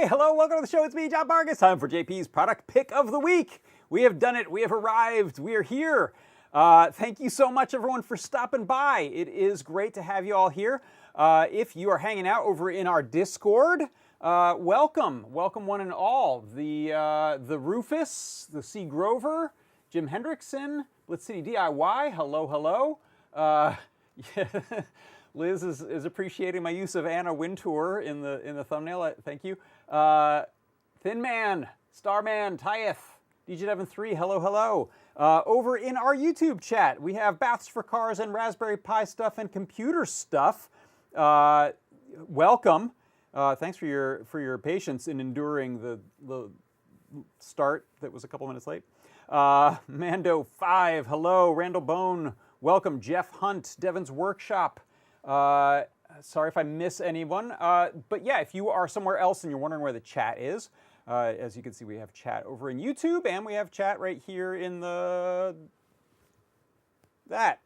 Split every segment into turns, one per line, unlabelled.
Hi, hello, welcome to the show. It's me, John Vargas. Time for JP's product pick of the week. We have done it. We have arrived. We are here. Thank you so much, everyone, for stopping by. It is great to have you all here. If you are hanging out over in our Discord, welcome one and all. The Rufus, the C. Grover, Jim Hendrickson, Blitz City DIY. Hello. Yeah. Liz is appreciating my use of Anna Wintour in the thumbnail. Thank you. Thin Man, Starman, Tyeth, DJ Devon 3. Hello. Over in our YouTube chat, we have Baths for Cars and Raspberry Pi stuff and computer stuff. Welcome. Thanks for your patience in enduring the start that was a couple minutes late. Mando 5. Hello. Randall Bone. Welcome. Jeff Hunt, Devon's Workshop. Sorry if I miss anyone, but yeah, if you are somewhere else and you're wondering where the chat is, as you can see, we have chat over in YouTube, and we have chat right here in that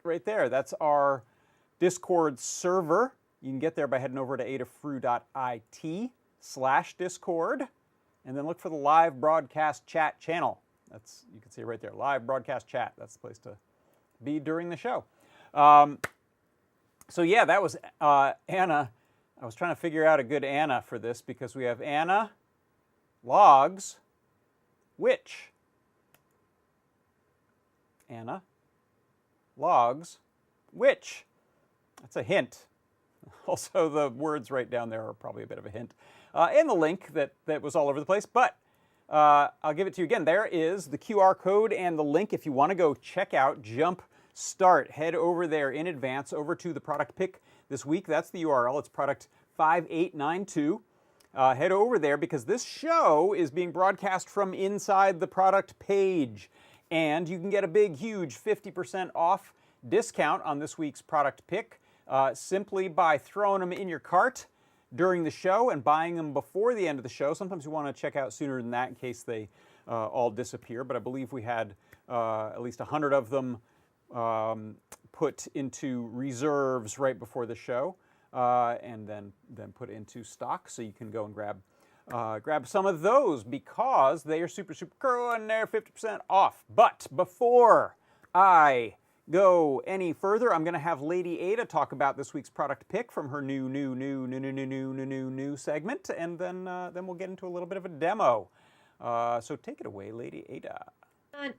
right there. That's our Discord server. You can get there by heading over to adafruit.it/Discord, and then look for the live broadcast chat channel. You can see it right there, live broadcast chat. That's the place to be during the show. So yeah, that was Anna. I was trying to figure out a good Anna for this because we have Anna, logs, which. Anna, logs, which. That's a hint. Also, the words right down there are probably a bit of a hint. And the link that was all over the place, but I'll give it to you again. There is the QR code and the link if you want to go check out Jumpstart. Head over there in advance over to the product pick this week. That's the URL. It's product 5892. Head over there because this show is being broadcast from inside the product page. And you can get a big, huge 50% off discount on this week's product pick simply by throwing them in your cart during the show and buying them before the end of the show. Sometimes you want to check out sooner than that in case they all disappear. But I believe we had at least 100 of them put into reserves right before the show, and then put into stock, so you can go and grab some of those because they are super cool and they're 50% off. But before I go any further, I'm going to have Lady Ada talk about this week's product pick from her new segment, and then we'll get into a little bit of a demo. So take it away, Lady Ada.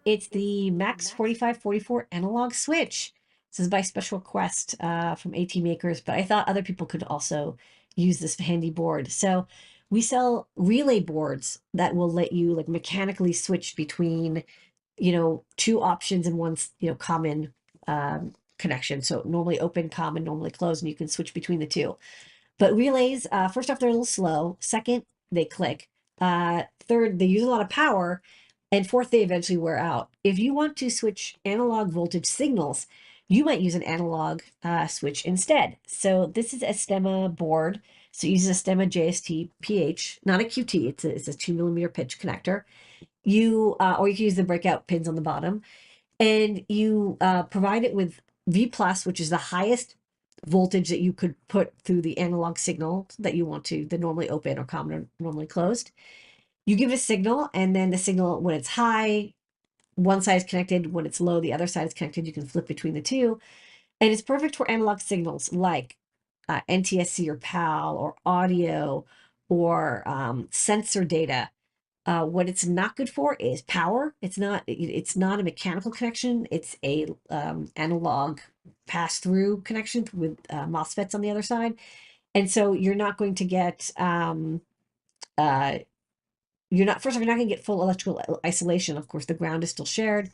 It's the MAX4544 analog switch. This is by special request from AT Makers, but I thought other people could also use this handy board. So we sell relay boards that will let you like mechanically switch between, two options in one, common connection. So normally open, common, normally closed, and you can switch between the two. But relays, first off, they're a little slow. Second, they click. Third, they use a lot of power. And fourth, they eventually wear out. If you want to switch analog voltage signals, you might use an analog switch instead. So this is a STEMMA board. So it uses a STEMMA JST PH, not a QT. It's a 2mm pitch connector. Or you can use the breakout pins on the bottom. And you provide it with V+, which is the highest voltage that you could put through the analog signal that you want to, the normally open or common or normally closed. You give a signal, and then the signal, when it's high, one side is connected. When it's low, the other side is connected. You can flip between the two. And it's perfect for analog signals like NTSC or PAL or audio or sensor data. What it's not good for is power. It's not a mechanical connection. It's a analog pass-through connection with MOSFETs on the other side. And so you're not going to get you're not going to get full electrical isolation. Of course, the ground is still shared.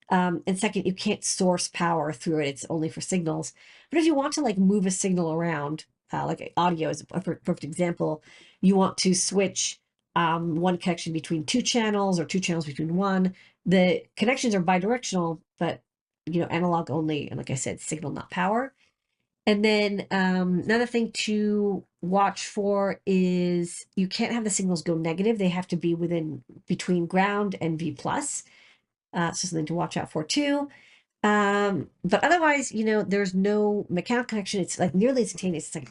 And second, you can't source power through it. It's only for signals. But if you want to move a signal around, like audio is a perfect example, you want to switch one connection between two channels or two channels between one. The connections are bidirectional, but analog only. And like I said, signal, not power. And then another thing to watch for is you can't have the signals go negative. They have to be between ground and V+. So something to watch out for too. But otherwise, there's no mechanical connection. It's like nearly instantaneous. It's like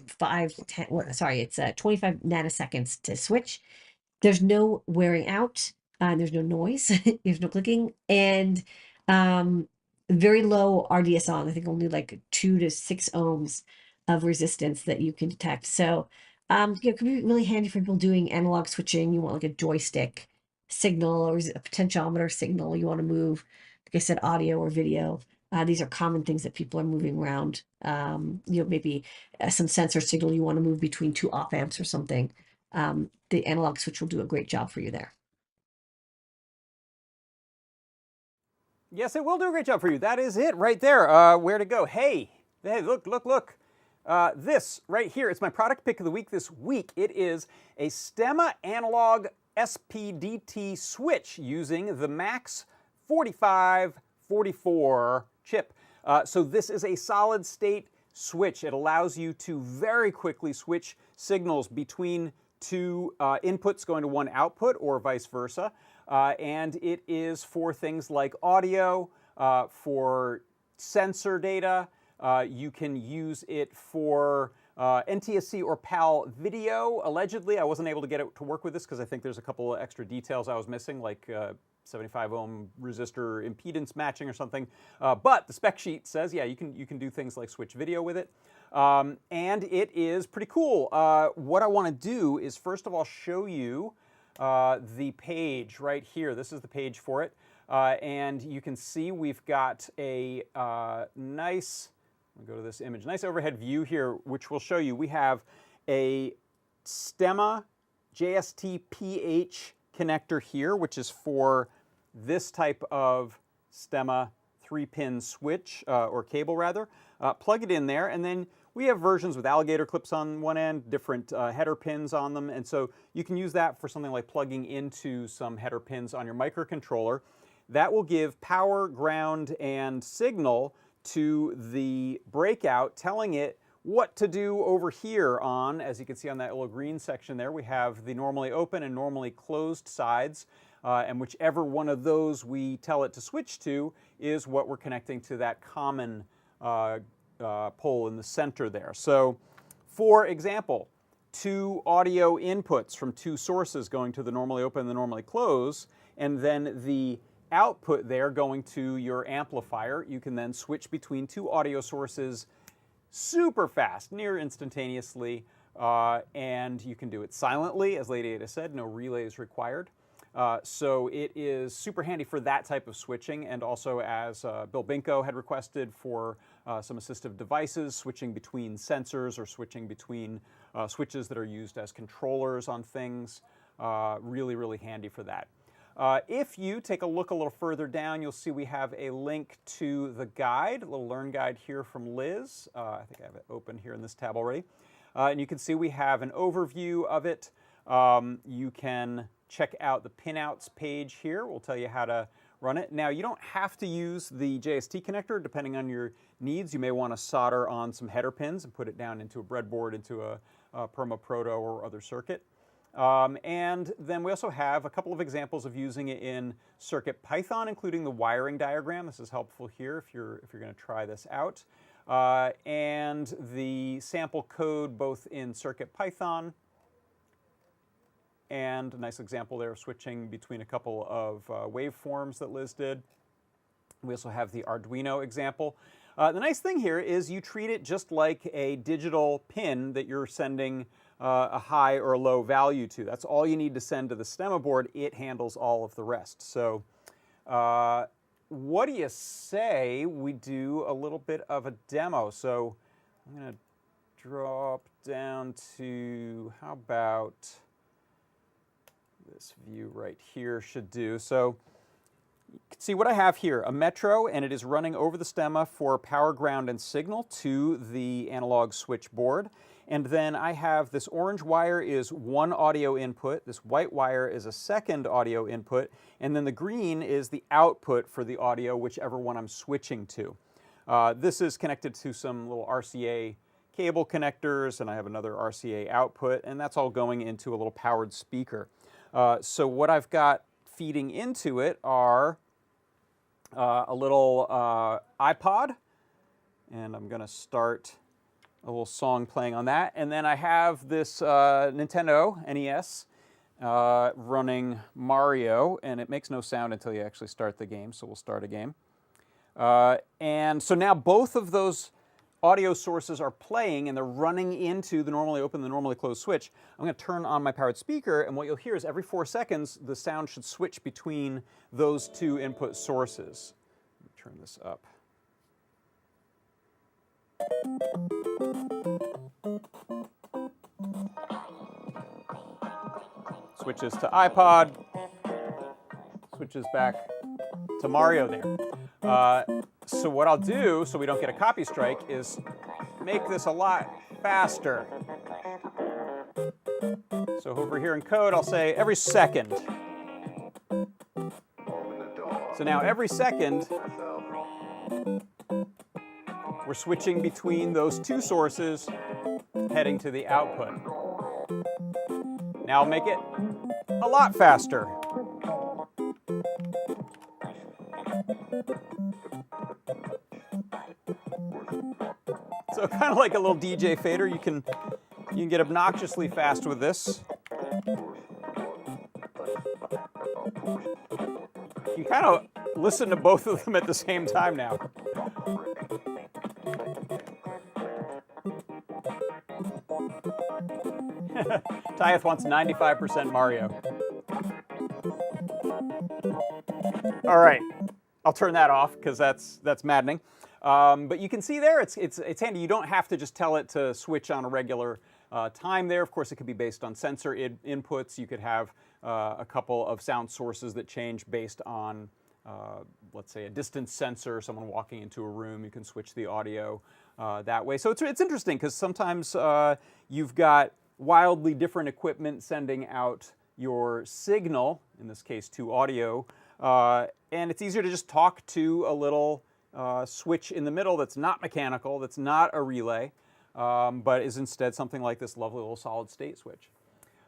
25 nanoseconds to switch. There's no wearing out, there's no noise, there's no clicking, and um, very low RDS(on). I think only like 2 to 6 ohms of resistance that you can detect. So, it could be really handy for people doing analog switching. You want like a joystick signal or a potentiometer signal. You want to move, like I said, audio or video. These are common things that people are moving around. Maybe some sensor signal you want to move between 2 op amps or something. The analog switch will do a great job for you there.
Yes, it will do a great job for you. That is it right there. Where to go? Hey, look, look, look. This right here, it's my product pick of the week this week. It is a STEMMA analog SPDT switch using the MAX4544 chip. So this is a solid state switch. It allows you to very quickly switch signals between two inputs going to one output or vice versa. And it is for things like audio, for sensor data. You can use it for NTSC or PAL video. Allegedly, I wasn't able to get it to work with this because I think there's a couple of extra details I was missing, like 75 ohm resistor impedance matching or something. But the spec sheet says, yeah, you can do things like switch video with it. And it is pretty cool. What I want to do is first of all show you the page right here. This is the page for it. And you can see we've got a nice, let me go to this image, nice overhead view here, which will show you we have a STEMMA JST-PH connector here, which is for this type of STEMMA 3-pin switch, or cable rather. Plug it in there, and then we have versions with alligator clips on one end, different header pins on them, and so you can use that for something like plugging into some header pins on your microcontroller. That will give power, ground, and signal to the breakout, telling it what to do over here on, as you can see on that little green section there, we have the normally open and normally closed sides, and whichever one of those we tell it to switch to is what we're connecting to that common pole in the center there. So, for example, 2 audio inputs from 2 sources going to the normally open and the normally close, and then the output there going to your amplifier. You can then switch between 2 audio sources super fast, near instantaneously, and you can do it silently, as Lady Ada said, no relays required. So it is super handy for that type of switching, and also as Bill Binko had requested for some assistive devices, switching between sensors or switching between switches that are used as controllers on things. Really, really handy for that. If you take a look a little further down, you'll see we have a link to the guide, a little learn guide here from Liz. I think I have it open here in this tab already. And you can see we have an overview of it. You can check out the pinouts page here. We'll tell you how to run it. Now, you don't have to use the JST connector depending on your needs. You may want to solder on some header pins and put it down into a breadboard, into a Perma Proto or other circuit. And then we also have a couple of examples of using it in CircuitPython, including the wiring diagram. This is helpful here if you're going to try this out. And the sample code both in CircuitPython, and a nice example there of switching between a couple of waveforms that Liz did. We also have the Arduino example. The nice thing here is you treat it just like a digital pin that you're sending a high or a low value to. That's all you need to send to the STEMMA board. It handles all of the rest. So what do you say we do a little bit of a demo? So I'm going to drop down to, how about this view right here should do. So you can see what I have here, a Metro, and it is running over the STEMMA for power, ground, and signal to the analog switch board. And then I have this orange wire is one audio input, this white wire is a second audio input, and then the green is the output for the audio, whichever one I'm switching to. This is connected to some little RCA cable connectors, and I have another RCA output, and that's all going into a little powered speaker. So what I've got feeding into it are a little iPod, and I'm going to start a little song playing on that. And then I have this Nintendo NES running Mario, and it makes no sound until you actually start the game, so we'll start a game. And so now both of those audio sources are playing, and they're running into the normally open, the normally closed switch. I'm going to turn on my powered speaker, and what you'll hear is every 4 seconds, the sound should switch between those two input sources. Let me turn this up. Switches to iPod, switches back to Mario there. So what I'll do, so we don't get a copy strike, is make this a lot faster. So over here in code, I'll say every second. So now every second, we're switching between those two sources, heading to the output. Now I'll make it a lot faster. So kind of like a little DJ fader, you can get obnoxiously fast with this. You kind of listen to both of them at the same time now. Tyeth wants 95% Mario. All right, I'll turn that off because that's maddening. But you can see there, it's handy. You don't have to just tell it to switch on a regular time there. Of course, it could be based on sensor inputs. You could have a couple of sound sources that change based on, let's say, a distance sensor, someone walking into a room. You can switch the audio that way. So it's interesting because sometimes you've got wildly different equipment sending out your signal, in this case to audio, and it's easier to just talk to a little switch in the middle that's not mechanical, that's not a relay, but is instead something like this lovely little solid state switch.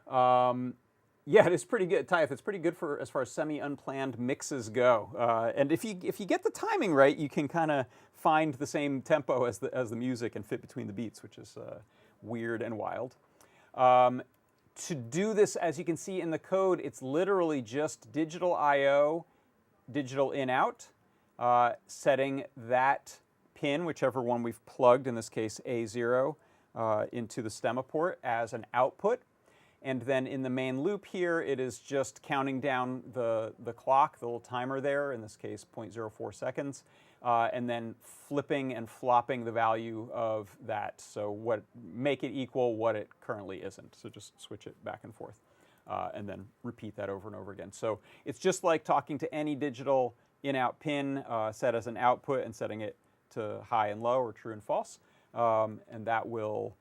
Yeah, it is pretty good, Tyeth. It's pretty good for as far as semi-unplanned mixes go. And if you get the timing right, you can kind of find the same tempo as the music and fit between the beats, which is weird and wild. To do this, as you can see in the code, it's literally just digital I/O, digital in/out, setting that pin, whichever one we've plugged, in this case A0, into the STEMMA port as an output. And then in the main loop here, it is just counting down the clock, the little timer there, in this case 0.04 seconds, and then flipping and flopping the value of that. So make it equal what it currently isn't. So just switch it back and forth, and then repeat that over and over again. So it's just like talking to any digital in/out pin set as an output and setting it to high and low or true and false. And that will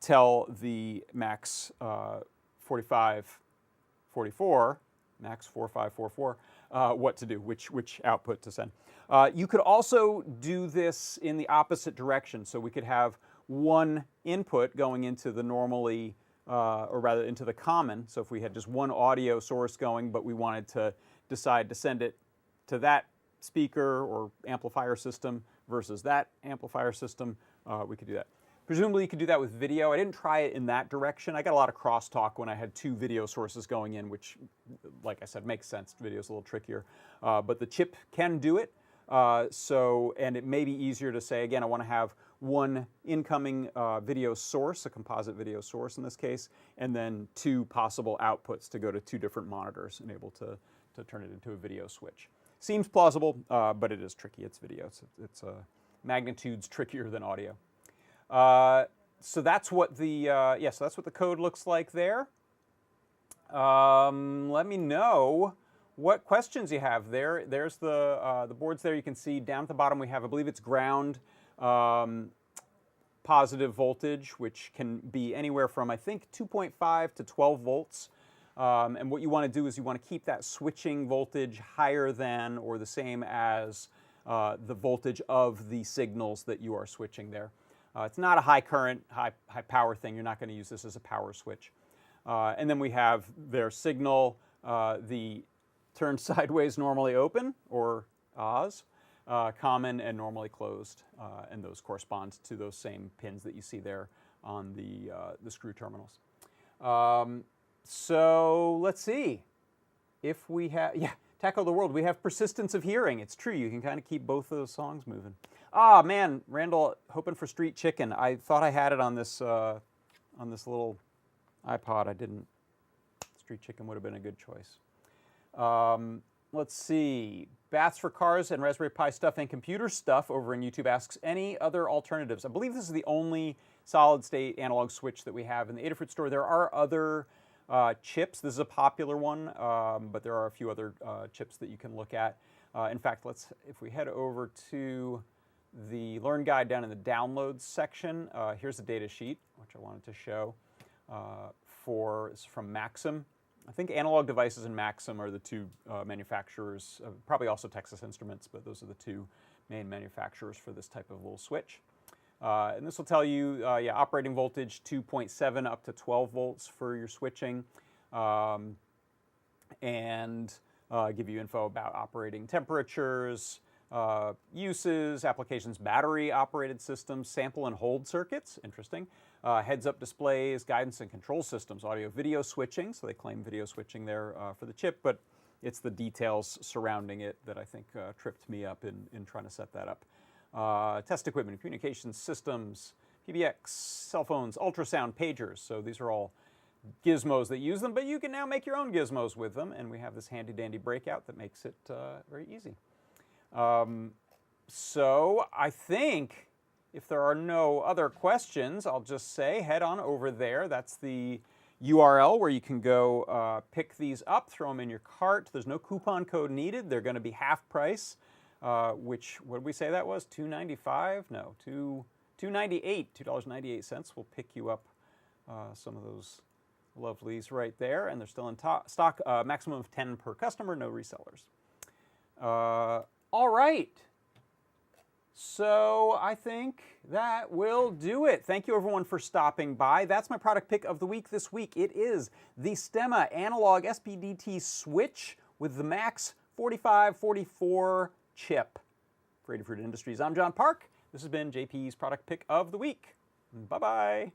tell the MAX4544, MAX4544, what to do, which output to send. You could also do this in the opposite direction. So we could have one input going into the normally, or rather into the common. So if we had just one audio source going, but we wanted to decide to send it to that speaker or amplifier system versus that amplifier system, we could do that. Presumably you could do that with video. I didn't try it in that direction. I got a lot of crosstalk when I had two video sources going in, which, like I said, makes sense. Video's a little trickier. But the chip can do it. And it may be easier to say, again, I want to have one incoming video source, a composite video source in this case, and then two possible outputs to go to two different monitors and able to turn it into a video switch. Seems plausible, but it is tricky. It's video. It's magnitudes trickier than audio. So that's what the so that's what the code looks like there. Let me know what questions you have there. There's the boards there. You can see down at the bottom we have, I believe it's ground positive voltage, which can be anywhere from, I think, 2.5 to 12 volts. And what you want to do is you want to keep that switching voltage higher than or the same as the voltage of the signals that you are switching there. It's not a high current, high power thing. You're not going to use this as a power switch. And then we have their signal, the turn sideways normally open, or Oz, common and normally closed. And those correspond to those same pins that you see there on the screw terminals. So let's see. If we have, yeah, Tackle the World, we have Persistence of Hearing. It's true, you can kind of keep both of those songs moving. Ah, man, Randall, hoping for Street Chicken. I thought I had it on this little iPod. I didn't. Street Chicken would have been a good choice. Let's see. Baths for Cars and Raspberry Pi Stuff and Computer Stuff over in YouTube asks, any other alternatives? I believe this is the only solid-state analog switch that we have in the Adafruit store. There are other chips. This is a popular one, but there are a few other chips that you can look at. In fact, if we head over to the Learn Guide down in the Downloads section, here's a data sheet, which I wanted to show it's from Maxim. I think Analog Devices and Maxim are the two manufacturers, probably also Texas Instruments, but those are the two main manufacturers for this type of little switch. And this will tell you, operating voltage 2.7 up to 12 volts for your switching, and give you info about operating temperatures, uses, applications, battery-operated systems, sample and hold circuits, interesting, heads-up displays, guidance and control systems, audio-video switching, so they claim video switching there for the chip, but it's the details surrounding it that I think tripped me up in trying to set that up. Test equipment, communications systems, PBX, cell phones, ultrasound, pagers. So these are all gizmos that use them, but you can now make your own gizmos with them, and we have this handy-dandy breakout that makes it very easy. So I think if there are no other questions, I'll just say head on over there. That's the URL where you can go pick these up, throw them in your cart. There's no coupon code needed. They're going to be half price. Which, what did we say that was? $2.95? No, $2.98. $2.98 will pick you up some of those lovelies right there, and they're still in stock. Maximum of 10 per customer, no resellers. All right. So I think that will do it. Thank you everyone for stopping by. That's my product pick of the week this week. It is the STEMMA analog SPDT switch with the MAX4544 chip. For Adafruit Industries, I'm John Park. This has been JP's product pick of the week. Bye-bye.